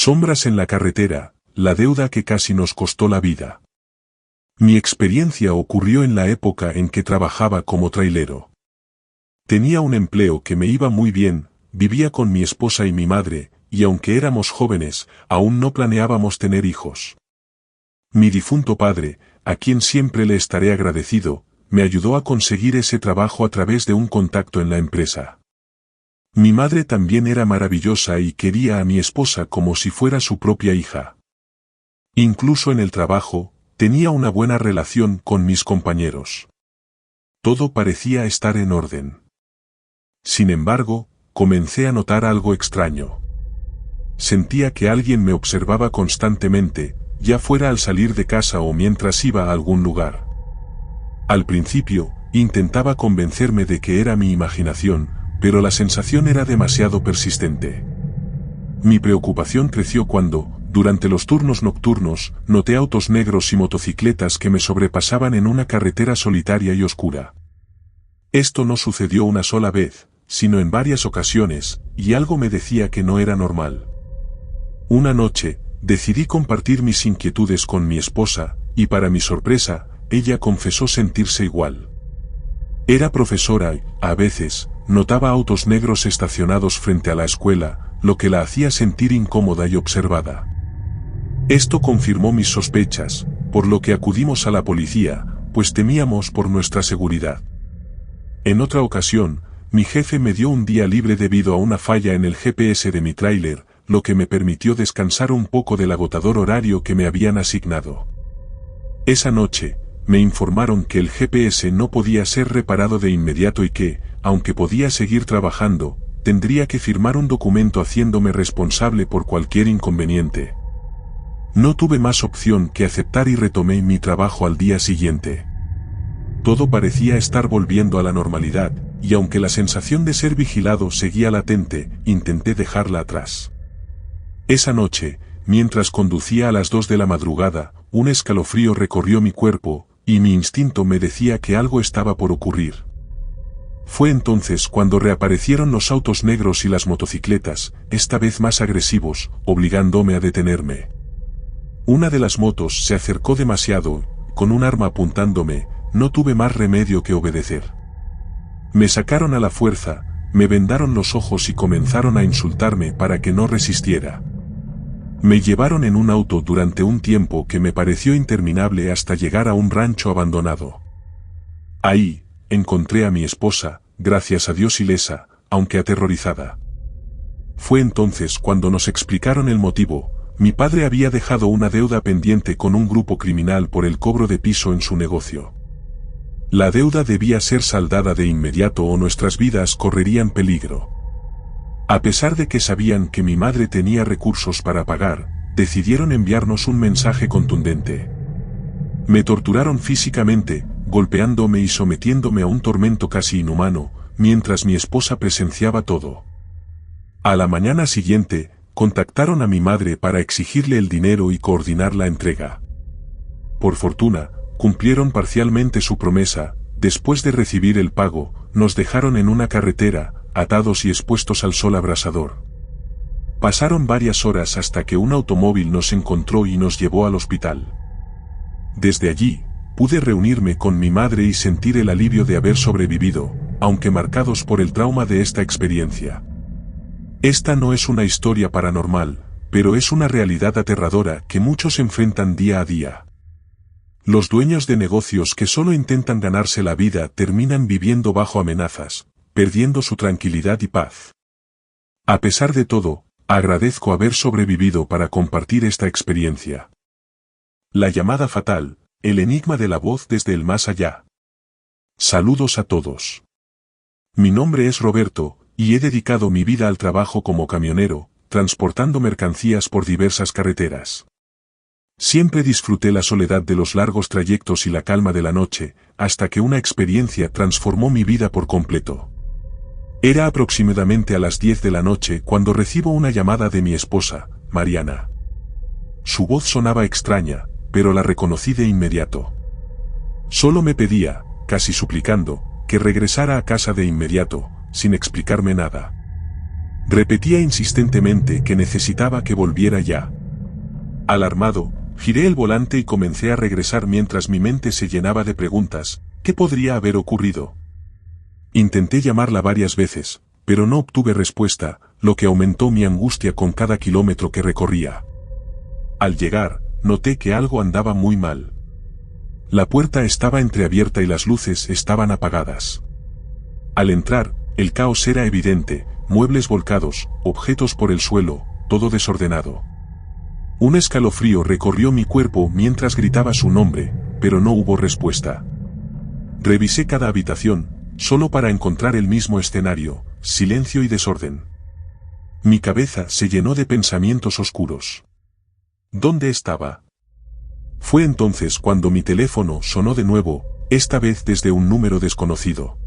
Sombras en la carretera, la deuda que casi nos costó la vida. Mi experiencia ocurrió en la época en que trabajaba como trailero. Tenía un empleo que me iba muy bien, vivía con mi esposa y mi madre, y aunque éramos jóvenes, aún no planeábamos tener hijos. Mi difunto padre, a quien siempre le estaré agradecido, me ayudó a conseguir ese trabajo a través de un contacto en la empresa. Mi madre también era maravillosa y quería a mi esposa como si fuera su propia hija. Incluso en el trabajo, tenía una buena relación con mis compañeros. Todo parecía estar en orden. Sin embargo, comencé a notar algo extraño. Sentía que alguien me observaba constantemente, ya fuera al salir de casa o mientras iba a algún lugar. Al principio, intentaba convencerme de que era mi imaginación, pero la sensación era demasiado persistente. Mi preocupación creció cuando, durante los turnos nocturnos, noté autos negros y motocicletas que me sobrepasaban en una carretera solitaria y oscura. Esto no sucedió una sola vez, sino en varias ocasiones, y algo me decía que no era normal. Una noche, decidí compartir mis inquietudes con mi esposa, y para mi sorpresa, ella confesó sentirse igual. Era profesora y, a veces, notaba autos negros estacionados frente a la escuela, lo que la hacía sentir incómoda y observada. Esto confirmó mis sospechas, por lo que acudimos a la policía, pues temíamos por nuestra seguridad. En otra ocasión, mi jefe me dio un día libre debido a una falla en el GPS de mi tráiler, lo que me permitió descansar un poco del agotador horario que me habían asignado. Esa noche, me informaron que el GPS no podía ser reparado de inmediato y que, aunque podía seguir trabajando, tendría que firmar un documento haciéndome responsable por cualquier inconveniente. No tuve más opción que aceptar y retomé mi trabajo al día siguiente. Todo parecía estar volviendo a la normalidad, y aunque la sensación de ser vigilado seguía latente, intenté dejarla atrás. Esa noche, mientras conducía a las 2 de la madrugada, un escalofrío recorrió mi cuerpo, y mi instinto me decía que algo estaba por ocurrir. Fue entonces cuando reaparecieron los autos negros y las motocicletas, esta vez más agresivos, obligándome a detenerme. Una de las motos se acercó demasiado, con un arma apuntándome, no tuve más remedio que obedecer. Me sacaron a la fuerza, me vendaron los ojos y comenzaron a insultarme para que no resistiera. Me llevaron en un auto durante un tiempo que me pareció interminable hasta llegar a un rancho abandonado. Ahí, encontré a mi esposa, gracias a Dios ilesa, aunque aterrorizada. Fue entonces cuando nos explicaron el motivo. Mi padre había dejado una deuda pendiente con un grupo criminal por el cobro de piso en su negocio. La deuda debía ser saldada de inmediato o nuestras vidas correrían peligro. A pesar de que sabían que mi madre tenía recursos para pagar, decidieron enviarnos un mensaje contundente. Me torturaron físicamente, golpeándome y sometiéndome a un tormento casi inhumano, mientras mi esposa presenciaba todo. A la mañana siguiente, contactaron a mi madre para exigirle el dinero y coordinar la entrega. Por fortuna, cumplieron parcialmente su promesa. Después de recibir el pago, nos dejaron en una carretera, atados y expuestos al sol abrasador. Pasaron varias horas hasta que un automóvil nos encontró y nos llevó al hospital. Desde allí, pude reunirme con mi madre y sentir el alivio de haber sobrevivido, aunque marcados por el trauma de esta experiencia. Esta no es una historia paranormal, pero es una realidad aterradora que muchos enfrentan día a día. Los dueños de negocios que solo intentan ganarse la vida terminan viviendo bajo amenazas, perdiendo su tranquilidad y paz. A pesar de todo, agradezco haber sobrevivido para compartir esta experiencia. La llamada fatal, el enigma de la voz desde el más allá. Saludos a todos. Mi nombre es Roberto, y he dedicado mi vida al trabajo como camionero, transportando mercancías por diversas carreteras. Siempre disfruté la soledad de los largos trayectos y la calma de la noche, hasta que una experiencia transformó mi vida por completo. Era aproximadamente a las 10 de la noche cuando recibo una llamada de mi esposa, Mariana. Su voz sonaba extraña, pero la reconocí de inmediato. Solo me pedía, casi suplicando, que regresara a casa de inmediato, sin explicarme nada. Repetía insistentemente que necesitaba que volviera ya. Alarmado, giré el volante y comencé a regresar mientras mi mente se llenaba de preguntas. ¿Qué podría haber ocurrido? Intenté llamarla varias veces, pero no obtuve respuesta, lo que aumentó mi angustia con cada kilómetro que recorría. Al llegar, noté que algo andaba muy mal. La puerta estaba entreabierta y las luces estaban apagadas. Al entrar, el caos era evidente, muebles volcados, objetos por el suelo, todo desordenado. Un escalofrío recorrió mi cuerpo mientras gritaba su nombre, pero no hubo respuesta. Revisé cada habitación, solo para encontrar el mismo escenario, silencio y desorden. Mi cabeza se llenó de pensamientos oscuros. ¿Dónde estaba? Fue entonces cuando mi teléfono sonó de nuevo, esta vez desde un número desconocido.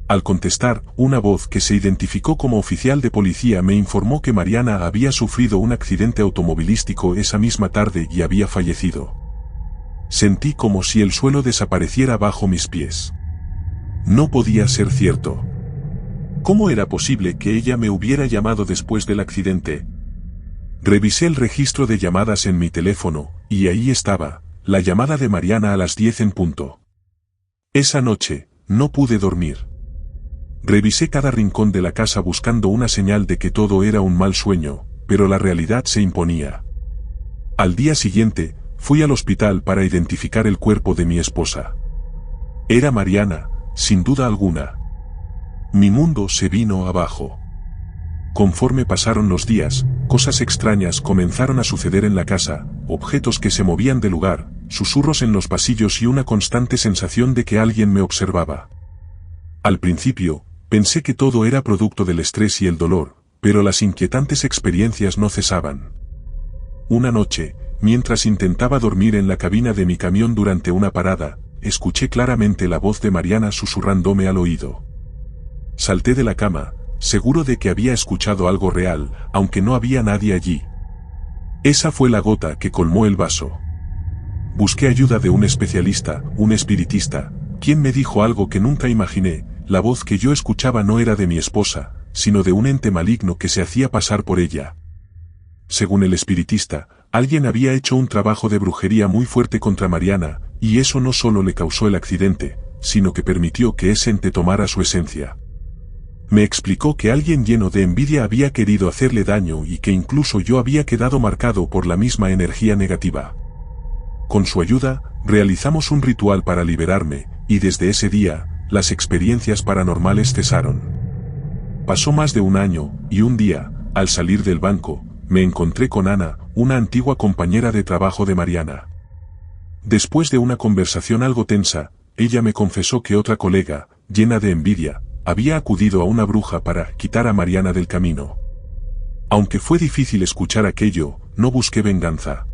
Al contestar, una voz que se identificó como oficial de policía me informó que Mariana había sufrido un accidente automovilístico esa misma tarde y había fallecido. Sentí como si el suelo desapareciera bajo mis pies. No podía ser cierto. ¿Cómo era posible que ella me hubiera llamado después del accidente? Revisé el registro de llamadas en mi teléfono, y ahí estaba, la llamada de Mariana a las 10 en punto. Esa noche, no pude dormir. Revisé cada rincón de la casa buscando una señal de que todo era un mal sueño, pero la realidad se imponía. Al día siguiente, fui al hospital para identificar el cuerpo de mi esposa. Era Mariana, sin duda alguna. Mi mundo se vino abajo. Conforme pasaron los días, cosas extrañas comenzaron a suceder en la casa, objetos que se movían de lugar, susurros en los pasillos y una constante sensación de que alguien me observaba. Al principio, pensé que todo era producto del estrés y el dolor, pero las inquietantes experiencias no cesaban. Una noche, mientras intentaba dormir en la cabina de mi camión durante una parada, escuché claramente la voz de Mariana susurrándome al oído. Salté de la cama, seguro de que había escuchado algo real, aunque no había nadie allí. Esa fue la gota que colmó el vaso. Busqué ayuda de un especialista, un espiritista, quien me dijo algo que nunca imaginé. La voz que yo escuchaba no era de mi esposa, sino de un ente maligno que se hacía pasar por ella. Según el espiritista, alguien había hecho un trabajo de brujería muy fuerte contra Mariana, y eso no solo le causó el accidente, sino que permitió que ese ente tomara su esencia. Me explicó que alguien lleno de envidia había querido hacerle daño y que incluso yo había quedado marcado por la misma energía negativa. Con su ayuda, realizamos un ritual para liberarme, y desde ese día, las experiencias paranormales cesaron. Pasó más de un año, y un día, al salir del banco, me encontré con Ana, una antigua compañera de trabajo de Mariana. Después de una conversación algo tensa, ella me confesó que otra colega, llena de envidia, había acudido a una bruja para quitar a Mariana del camino. Aunque fue difícil escuchar aquello, no busqué venganza.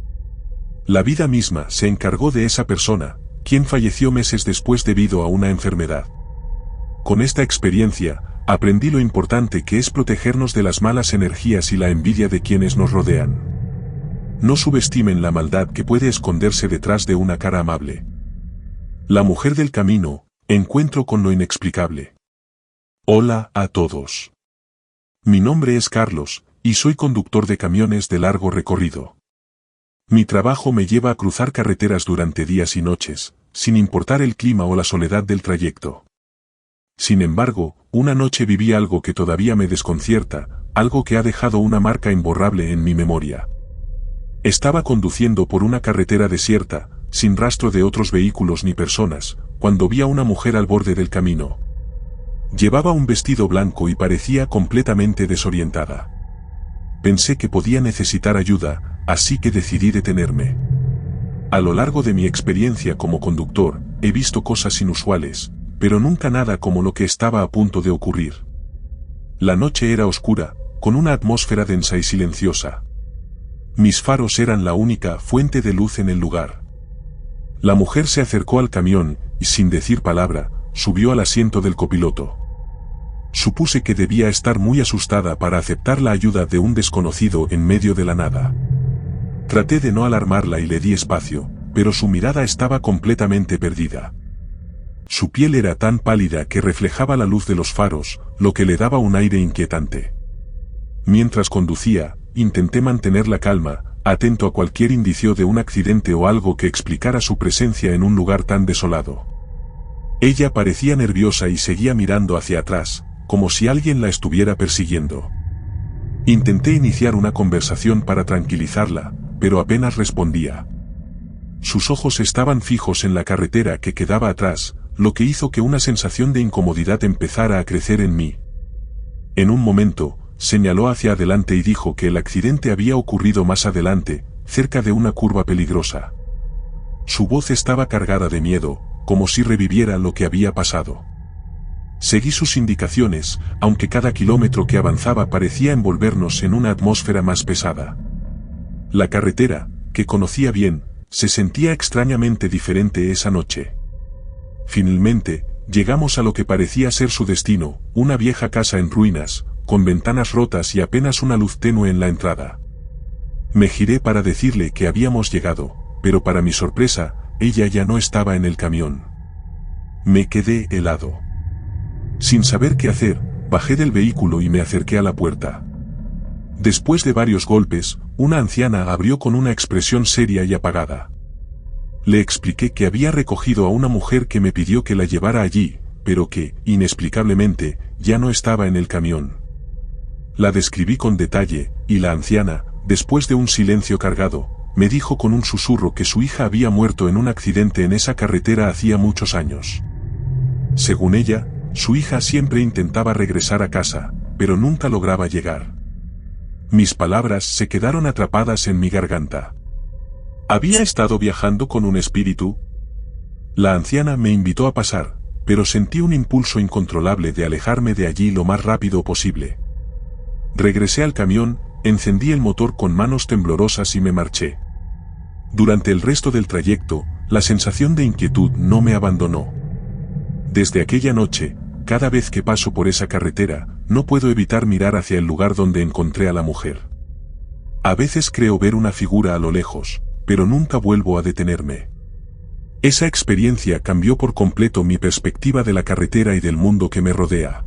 La vida misma se encargó de esa persona, quien falleció meses después debido a una enfermedad. Con esta experiencia, aprendí lo importante que es protegernos de las malas energías y la envidia de quienes nos rodean. No subestimen la maldad que puede esconderse detrás de una cara amable. La mujer del camino, encuentro con lo inexplicable. Hola a todos. Mi nombre es Carlos, y soy conductor de camiones de largo recorrido. Mi trabajo me lleva a cruzar carreteras durante días y noches, sin importar el clima o la soledad del trayecto. Sin embargo, una noche viví algo que todavía me desconcierta, algo que ha dejado una marca imborrable en mi memoria. Estaba conduciendo por una carretera desierta, sin rastro de otros vehículos ni personas, cuando vi a una mujer al borde del camino. Llevaba un vestido blanco y parecía completamente desorientada. Pensé que podía necesitar ayuda, así que decidí detenerme. A lo largo de mi experiencia como conductor, he visto cosas inusuales, pero nunca nada como lo que estaba a punto de ocurrir. La noche era oscura, con una atmósfera densa y silenciosa. Mis faros eran la única fuente de luz en el lugar. La mujer se acercó al camión, y sin decir palabra, subió al asiento del copiloto. Supuse que debía estar muy asustada para aceptar la ayuda de un desconocido en medio de la nada. Traté de no alarmarla y le di espacio, pero su mirada estaba completamente perdida. Su piel era tan pálida que reflejaba la luz de los faros, lo que le daba un aire inquietante. Mientras conducía, intenté mantener la calma, atento a cualquier indicio de un accidente o algo que explicara su presencia en un lugar tan desolado. Ella parecía nerviosa y seguía mirando hacia atrás, como si alguien la estuviera persiguiendo. Intenté iniciar una conversación para tranquilizarla, pero apenas respondía. Sus ojos estaban fijos en la carretera que quedaba atrás, lo que hizo que una sensación de incomodidad empezara a crecer en mí. En un momento, señaló hacia adelante y dijo que el accidente había ocurrido más adelante, cerca de una curva peligrosa. Su voz estaba cargada de miedo, como si reviviera lo que había pasado. Seguí sus indicaciones, aunque cada kilómetro que avanzaba parecía envolvernos en una atmósfera más pesada. La carretera, que conocía bien, se sentía extrañamente diferente esa noche. Finalmente, llegamos a lo que parecía ser su destino, una vieja casa en ruinas, con ventanas rotas y apenas una luz tenue en la entrada. Me giré para decirle que habíamos llegado, pero para mi sorpresa, ella ya no estaba en el camión. Me quedé helado. Sin saber qué hacer, bajé del vehículo y me acerqué a la puerta. Después de varios golpes, una anciana abrió con una expresión seria y apagada. Le expliqué que había recogido a una mujer que me pidió que la llevara allí, pero que, inexplicablemente, ya no estaba en el camión. La describí con detalle, y la anciana, después de un silencio cargado, me dijo con un susurro que su hija había muerto en un accidente en esa carretera hacía muchos años. Según ella, su hija siempre intentaba regresar a casa, pero nunca lograba llegar. Mis palabras se quedaron atrapadas en mi garganta. ¿Había estado viajando con un espíritu? La anciana me invitó a pasar, pero sentí un impulso incontrolable de alejarme de allí lo más rápido posible. Regresé al camión, encendí el motor con manos temblorosas y me marché. Durante el resto del trayecto, la sensación de inquietud no me abandonó. Desde aquella noche, cada vez que paso por esa carretera, no puedo evitar mirar hacia el lugar donde encontré a la mujer. A veces creo ver una figura a lo lejos, pero nunca vuelvo a detenerme. Esa experiencia cambió por completo mi perspectiva de la carretera y del mundo que me rodea.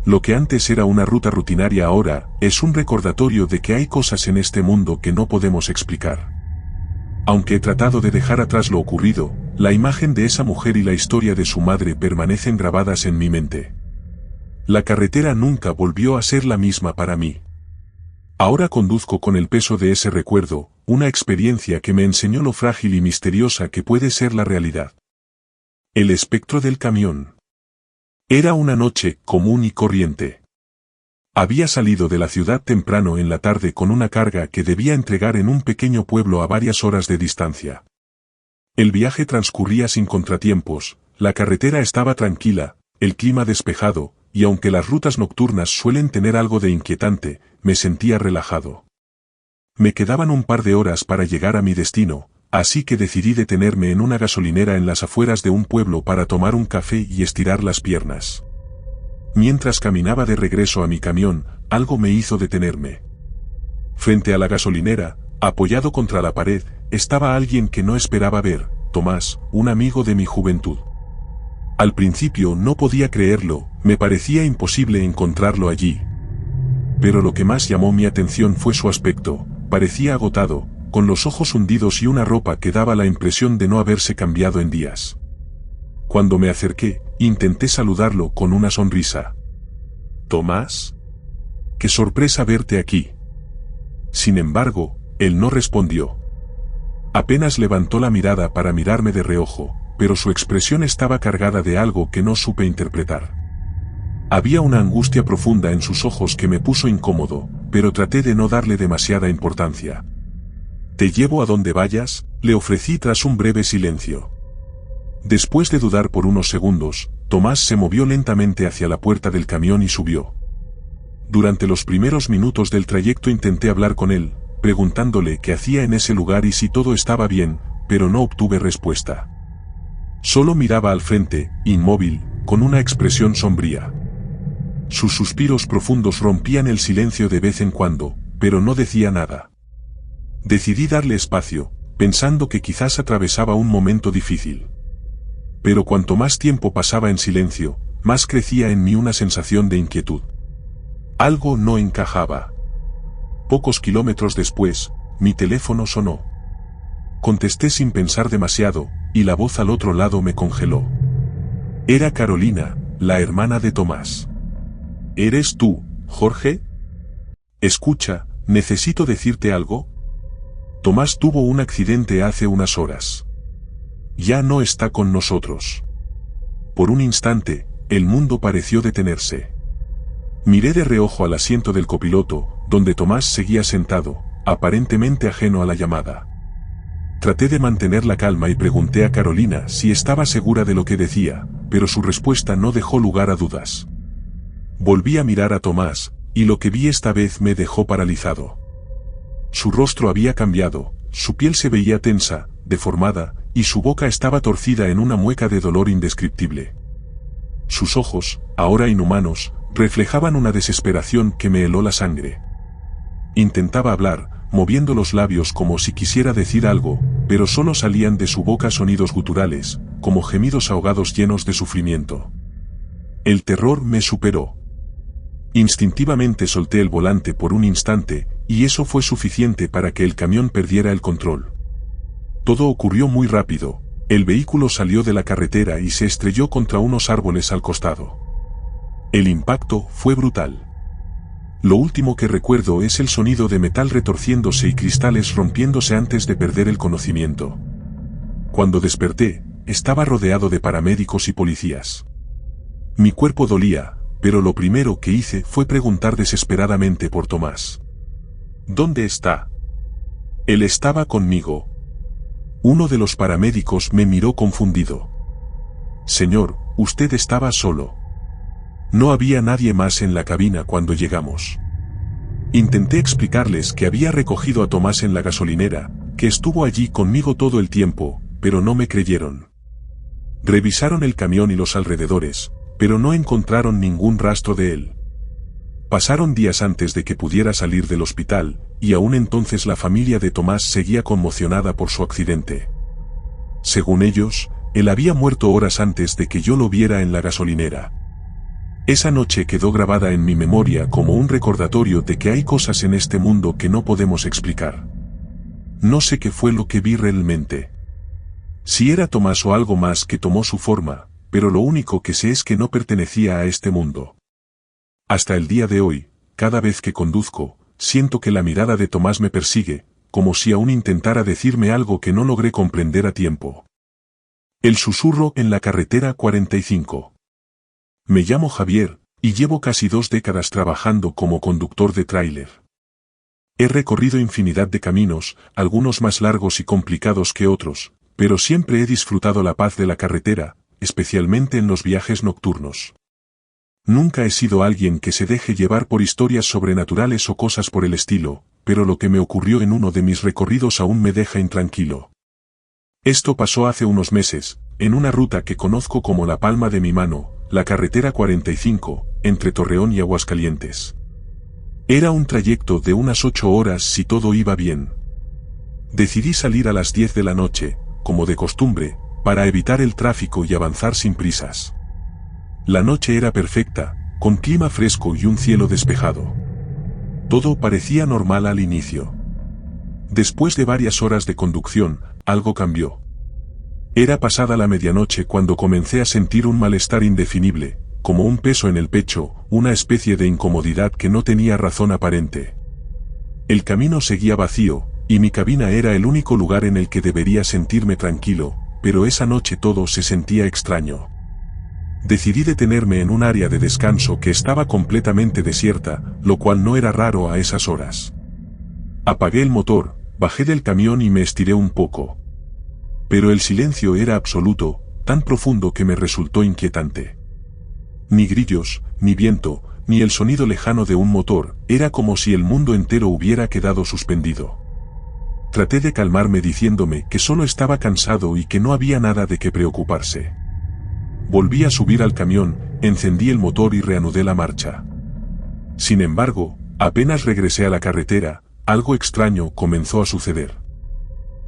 Lo que antes era una ruta rutinaria ahora es un recordatorio de que hay cosas en este mundo que no podemos explicar. Aunque he tratado de dejar atrás lo ocurrido, la imagen de esa mujer y la historia de su madre permanecen grabadas en mi mente. La carretera nunca volvió a ser la misma para mí. Ahora conduzco con el peso de ese recuerdo, una experiencia que me enseñó lo frágil y misteriosa que puede ser la realidad. El espectro del camión. Era una noche común y corriente. Había salido de la ciudad temprano en la tarde con una carga que debía entregar en un pequeño pueblo a varias horas de distancia. El viaje transcurría sin contratiempos, la carretera estaba tranquila, el clima despejado, y aunque las rutas nocturnas suelen tener algo de inquietante, me sentía relajado. Me quedaban un par de horas para llegar a mi destino, así que decidí detenerme en una gasolinera en las afueras de un pueblo para tomar un café y estirar las piernas. Mientras caminaba de regreso a mi camión, algo me hizo detenerme. Frente a la gasolinera, apoyado contra la pared, estaba alguien que no esperaba ver, Tomás, un amigo de mi juventud. Al principio no podía creerlo, me parecía imposible encontrarlo allí. Pero lo que más llamó mi atención fue su aspecto, parecía agotado, con los ojos hundidos y una ropa que daba la impresión de no haberse cambiado en días. Cuando me acerqué, intenté saludarlo con una sonrisa. «Tomás, qué sorpresa verte aquí». Sin embargo, él no respondió. Apenas levantó la mirada para mirarme de reojo, pero su expresión estaba cargada de algo que no supe interpretar. Había una angustia profunda en sus ojos que me puso incómodo, pero traté de no darle demasiada importancia. «Te llevo a donde vayas», le ofrecí tras un breve silencio. Después de dudar por unos segundos, Tomás se movió lentamente hacia la puerta del camión y subió. Durante los primeros minutos del trayecto intenté hablar con él, preguntándole qué hacía en ese lugar y si todo estaba bien, pero no obtuve respuesta. Solo miraba al frente, inmóvil, con una expresión sombría. Sus suspiros profundos rompían el silencio de vez en cuando, pero no decía nada. Decidí darle espacio, pensando que quizás atravesaba un momento difícil. Pero cuanto más tiempo pasaba en silencio, más crecía en mí una sensación de inquietud. Algo no encajaba. Pocos kilómetros después, mi teléfono sonó. Contesté sin pensar demasiado, y la voz al otro lado me congeló. Era Carolina, la hermana de Tomás. ¿Eres tú, Jorge? Escucha, necesito decirte algo. Tomás tuvo un accidente hace unas horas. Ya no está con nosotros. Por un instante, el mundo pareció detenerse. Miré de reojo al asiento del copiloto, donde Tomás seguía sentado, aparentemente ajeno a la llamada. Traté de mantener la calma y pregunté a Carolina si estaba segura de lo que decía, pero su respuesta no dejó lugar a dudas. Volví a mirar a Tomás, y lo que vi esta vez me dejó paralizado. Su rostro había cambiado, su piel se veía tensa, deformada, y su boca estaba torcida en una mueca de dolor indescriptible. Sus ojos, ahora inhumanos, reflejaban una desesperación que me heló la sangre. Intentaba hablar, moviendo los labios como si quisiera decir algo, pero solo salían de su boca sonidos guturales, como gemidos ahogados llenos de sufrimiento. El terror me superó. Instintivamente solté el volante por un instante, y eso fue suficiente para que el camión perdiera el control. Todo ocurrió muy rápido. El vehículo salió de la carretera y se estrelló contra unos árboles al costado. El impacto fue brutal. Lo último que recuerdo es el sonido de metal retorciéndose y cristales rompiéndose antes de perder el conocimiento. Cuando desperté, estaba rodeado de paramédicos y policías. Mi cuerpo dolía, pero lo primero que hice fue preguntar desesperadamente por Tomás. ¿Dónde está? Él estaba conmigo. Uno de los paramédicos me miró confundido. Señor, usted estaba solo. No había nadie más en la cabina cuando llegamos. Intenté explicarles que había recogido a Tomás en la gasolinera, que estuvo allí conmigo todo el tiempo, pero no me creyeron. Revisaron el camión y los alrededores, pero no encontraron ningún rastro de él. Pasaron días antes de que pudiera salir del hospital, y aún entonces la familia de Tomás seguía conmocionada por su accidente. Según ellos, él había muerto horas antes de que yo lo viera en la gasolinera. Esa noche quedó grabada en mi memoria como un recordatorio de que hay cosas en este mundo que no podemos explicar. No sé qué fue lo que vi realmente. Si era Tomás o algo más que tomó su forma, pero lo único que sé es que no pertenecía a este mundo. Hasta el día de hoy, cada vez que conduzco, siento que la mirada de Tomás me persigue, como si aún intentara decirme algo que no logré comprender a tiempo. El susurro en la carretera 45. Me llamo Javier, y llevo casi 2 décadas trabajando como conductor de tráiler. He recorrido infinidad de caminos, algunos más largos y complicados que otros, pero siempre he disfrutado la paz de la carretera, especialmente en los viajes nocturnos. Nunca he sido alguien que se deje llevar por historias sobrenaturales o cosas por el estilo, pero lo que me ocurrió en uno de mis recorridos aún me deja intranquilo. Esto pasó hace unos meses, en una ruta que conozco como la palma de mi mano, la carretera 45, entre Torreón y Aguascalientes. Era un trayecto de unas 8 horas si todo iba bien. Decidí salir a las 10 de la noche, como de costumbre, para evitar el tráfico y avanzar sin prisas. La noche era perfecta, con clima fresco y un cielo despejado. Todo parecía normal al inicio. Después de varias horas de conducción, algo cambió. Era pasada la medianoche cuando comencé a sentir un malestar indefinible, como un peso en el pecho, una especie de incomodidad que no tenía razón aparente. El camino seguía vacío, y mi cabina era el único lugar en el que debería sentirme tranquilo, pero esa noche todo se sentía extraño. Decidí detenerme en un área de descanso que estaba completamente desierta, lo cual no era raro a esas horas. Apagué el motor, bajé del camión y me estiré un poco. Pero el silencio era absoluto, tan profundo que me resultó inquietante. Ni grillos, ni viento, ni el sonido lejano de un motor, era como si el mundo entero hubiera quedado suspendido. Traté de calmarme diciéndome que solo estaba cansado y que no había nada de qué preocuparse. Volví a subir al camión, encendí el motor y reanudé la marcha. Sin embargo, apenas regresé a la carretera, algo extraño comenzó a suceder.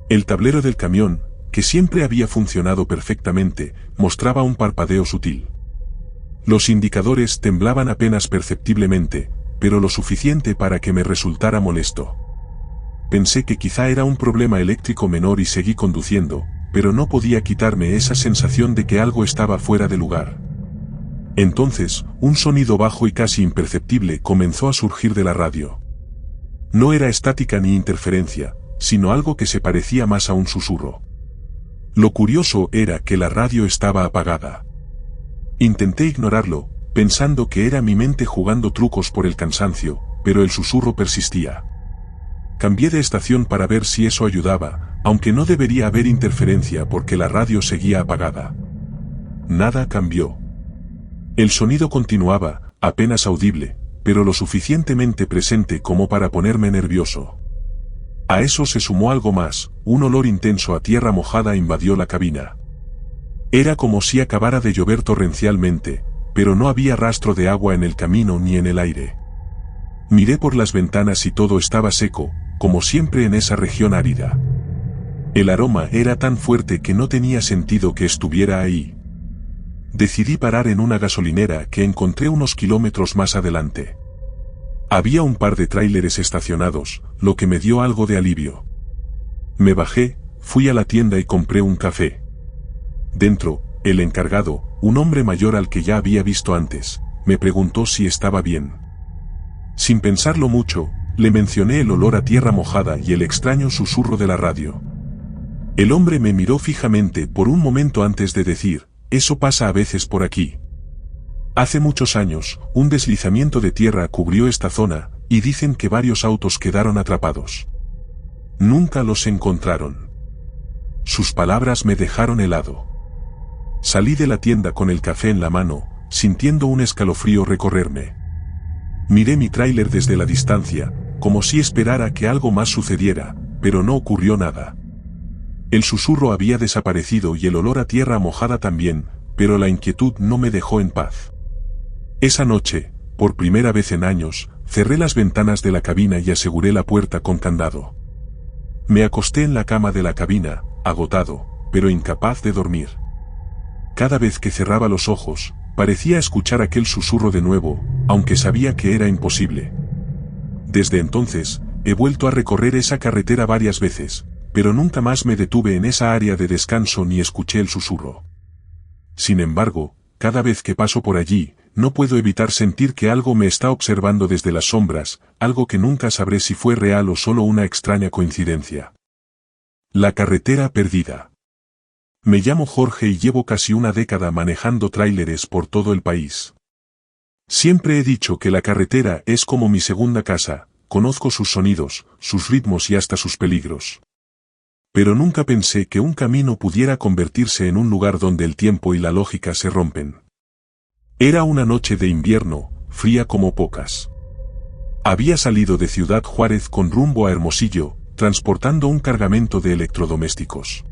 El tablero del camión, que siempre había funcionado perfectamente, mostraba un parpadeo sutil. Los indicadores temblaban apenas perceptiblemente, pero lo suficiente para que me resultara molesto. Pensé que quizá era un problema eléctrico menor y seguí conduciendo, pero no podía quitarme esa sensación de que algo estaba fuera de lugar. Entonces, un sonido bajo y casi imperceptible comenzó a surgir de la radio. No era estática ni interferencia, sino algo que se parecía más a un susurro. Lo curioso era que la radio estaba apagada. Intenté ignorarlo, pensando que era mi mente jugando trucos por el cansancio, pero el susurro persistía. Cambié de estación para ver si eso ayudaba, aunque no debería haber interferencia porque la radio seguía apagada. Nada cambió. El sonido continuaba, apenas audible, pero lo suficientemente presente como para ponerme nervioso. A eso se sumó algo más, un olor intenso a tierra mojada invadió la cabina. Era como si acabara de llover torrencialmente, pero no había rastro de agua en el camino ni en el aire. Miré por las ventanas y todo estaba seco, como siempre en esa región árida. El aroma era tan fuerte que no tenía sentido que estuviera ahí. Decidí parar en una gasolinera que encontré unos kilómetros más adelante. Había un par de tráileres estacionados, lo que me dio algo de alivio. Me bajé, fui a la tienda y compré un café. Dentro, el encargado, un hombre mayor al que ya había visto antes, me preguntó si estaba bien. Sin pensarlo mucho, le mencioné el olor a tierra mojada y el extraño susurro de la radio. El hombre me miró fijamente por un momento antes de decir, «Eso pasa a veces por aquí. Hace muchos años, un deslizamiento de tierra cubrió esta zona, y dicen que varios autos quedaron atrapados. Nunca los encontraron». Sus palabras me dejaron helado. Salí de la tienda con el café en la mano, sintiendo un escalofrío recorrerme. Miré mi tráiler desde la distancia, como si esperara que algo más sucediera, pero no ocurrió nada. El susurro había desaparecido y el olor a tierra mojada también, pero la inquietud no me dejó en paz. Esa noche, por primera vez en años, cerré las ventanas de la cabina y aseguré la puerta con candado. Me acosté en la cama de la cabina, agotado, pero incapaz de dormir. Cada vez que cerraba los ojos, parecía escuchar aquel susurro de nuevo, aunque sabía que era imposible. Desde entonces, he vuelto a recorrer esa carretera varias veces, pero nunca más me detuve en esa área de descanso ni escuché el susurro. Sin embargo, cada vez que paso por allí, no puedo evitar sentir que algo me está observando desde las sombras, algo que nunca sabré si fue real o solo una extraña coincidencia. La carretera perdida. Me llamo Jorge y llevo casi una década manejando tráileres por todo el país. Siempre he dicho que la carretera es como mi segunda casa, conozco sus sonidos, sus ritmos y hasta sus peligros. Pero nunca pensé que un camino pudiera convertirse en un lugar donde el tiempo y la lógica se rompen. Era una noche de invierno, fría como pocas. Había salido de Ciudad Juárez con rumbo a Hermosillo, transportando un cargamento de electrodomésticos.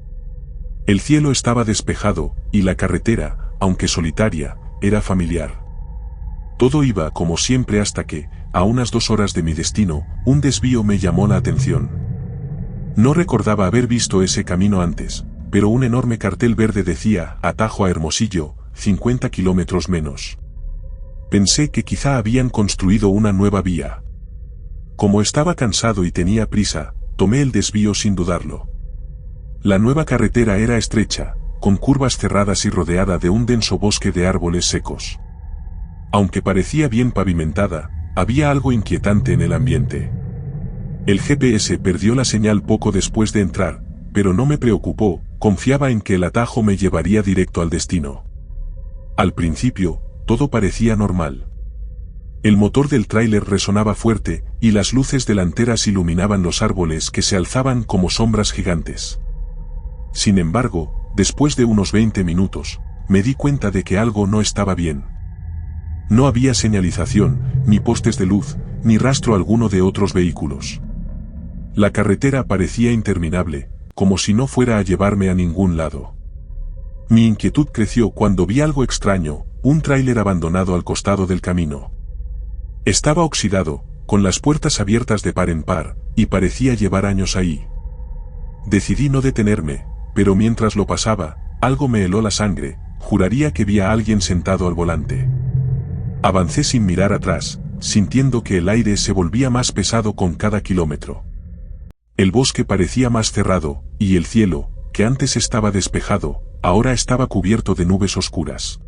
El cielo estaba despejado, y la carretera, aunque solitaria, era familiar. Todo iba como siempre hasta que, a unas 2 horas de mi destino, un desvío me llamó la atención. No recordaba haber visto ese camino antes, pero un enorme cartel verde decía, atajo a Hermosillo, 50 kilómetros menos. Pensé que quizá habían construido una nueva vía. Como estaba cansado y tenía prisa, tomé el desvío sin dudarlo. La nueva carretera era estrecha, con curvas cerradas y rodeada de un denso bosque de árboles secos. Aunque parecía bien pavimentada, había algo inquietante en el ambiente. El GPS perdió la señal poco después de entrar, pero no me preocupó, confiaba en que el atajo me llevaría directo al destino. Al principio, todo parecía normal. El motor del tráiler resonaba fuerte, y las luces delanteras iluminaban los árboles que se alzaban como sombras gigantes. Sin embargo, después de unos 20 minutos, me di cuenta de que algo no estaba bien. No había señalización, ni postes de luz, ni rastro alguno de otros vehículos. La carretera parecía interminable, como si no fuera a llevarme a ningún lado. Mi inquietud creció cuando vi algo extraño, un tráiler abandonado al costado del camino. Estaba oxidado, con las puertas abiertas de par en par, y parecía llevar años ahí. Decidí no detenerme, pero mientras lo pasaba, algo me heló la sangre, juraría que vi a alguien sentado al volante. Avancé sin mirar atrás, sintiendo que el aire se volvía más pesado con cada kilómetro. El bosque parecía más cerrado, y el cielo, que antes estaba despejado, ahora estaba cubierto de nubes oscuras.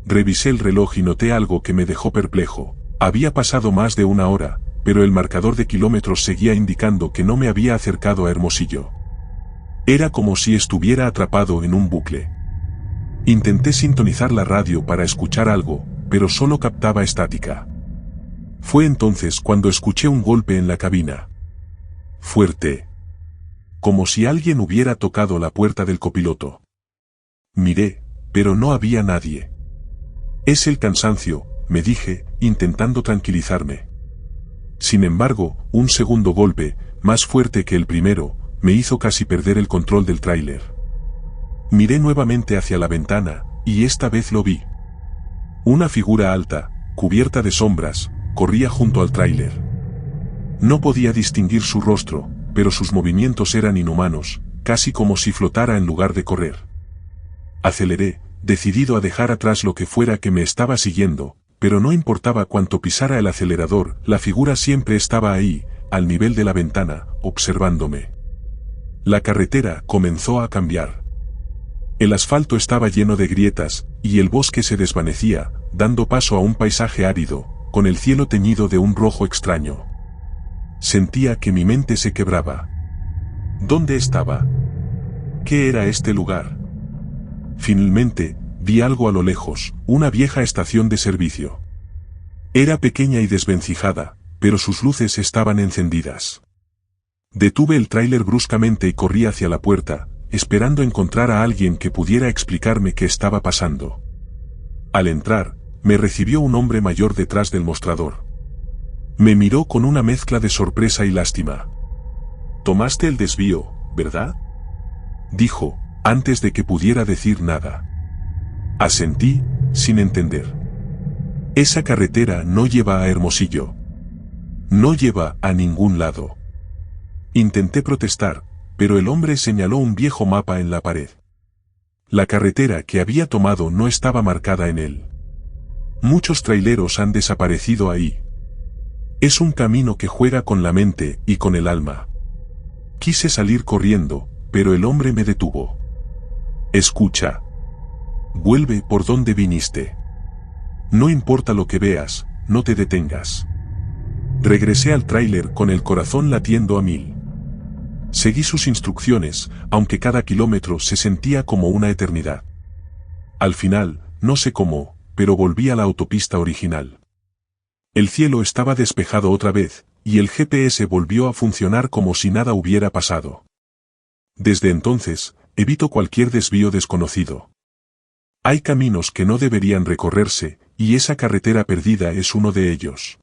Revisé el reloj y noté algo que me dejó perplejo. Había pasado más de una hora, pero el marcador de kilómetros seguía indicando que no me había acercado a Hermosillo. Era como si estuviera atrapado en un bucle. Intenté sintonizar la radio para escuchar algo, pero solo captaba estática. Fue entonces cuando escuché un golpe en la cabina. Fuerte. Como si alguien hubiera tocado la puerta del copiloto. Miré, pero no había nadie. Es el cansancio, me dije, intentando tranquilizarme. Sin embargo, un segundo golpe, más fuerte que el primero, me hizo casi perder el control del tráiler. Miré nuevamente hacia la ventana, y esta vez lo vi. Una figura alta, cubierta de sombras, corría junto al tráiler. No podía distinguir su rostro, pero sus movimientos eran inhumanos, casi como si flotara en lugar de correr. Aceleré, decidido a dejar atrás lo que fuera que me estaba siguiendo, pero no importaba cuánto pisara el acelerador, la figura siempre estaba ahí, al nivel de la ventana, observándome. La carretera comenzó a cambiar. El asfalto estaba lleno de grietas, y el bosque se desvanecía, dando paso a un paisaje árido, con el cielo teñido de un rojo extraño. Sentía que mi mente se quebraba. ¿Dónde estaba? ¿Qué era este lugar? Finalmente, vi algo a lo lejos, una vieja estación de servicio. Era pequeña y desvencijada, pero sus luces estaban encendidas. Detuve el tráiler bruscamente y corrí hacia la puerta, esperando encontrar a alguien que pudiera explicarme qué estaba pasando. Al entrar, me recibió un hombre mayor detrás del mostrador. Me miró con una mezcla de sorpresa y lástima. «Tomaste el desvío, ¿verdad?», dijo, antes de que pudiera decir nada. Asentí, sin entender. Esa carretera no lleva a Hermosillo. No lleva a ningún lado. Intenté protestar, pero el hombre señaló un viejo mapa en la pared. La carretera que había tomado no estaba marcada en él. Muchos traileros han desaparecido ahí. Es un camino que juega con la mente y con el alma. Quise salir corriendo, pero el hombre me detuvo. Escucha. Vuelve por donde viniste. No importa lo que veas, no te detengas. Regresé al tráiler con el corazón latiendo a 1000. Seguí sus instrucciones, aunque cada kilómetro se sentía como una eternidad. Al final, no sé cómo, pero volví a la autopista original. El cielo estaba despejado otra vez, y el GPS volvió a funcionar como si nada hubiera pasado. Desde entonces, evito cualquier desvío desconocido. Hay caminos que no deberían recorrerse, y esa carretera perdida es uno de ellos.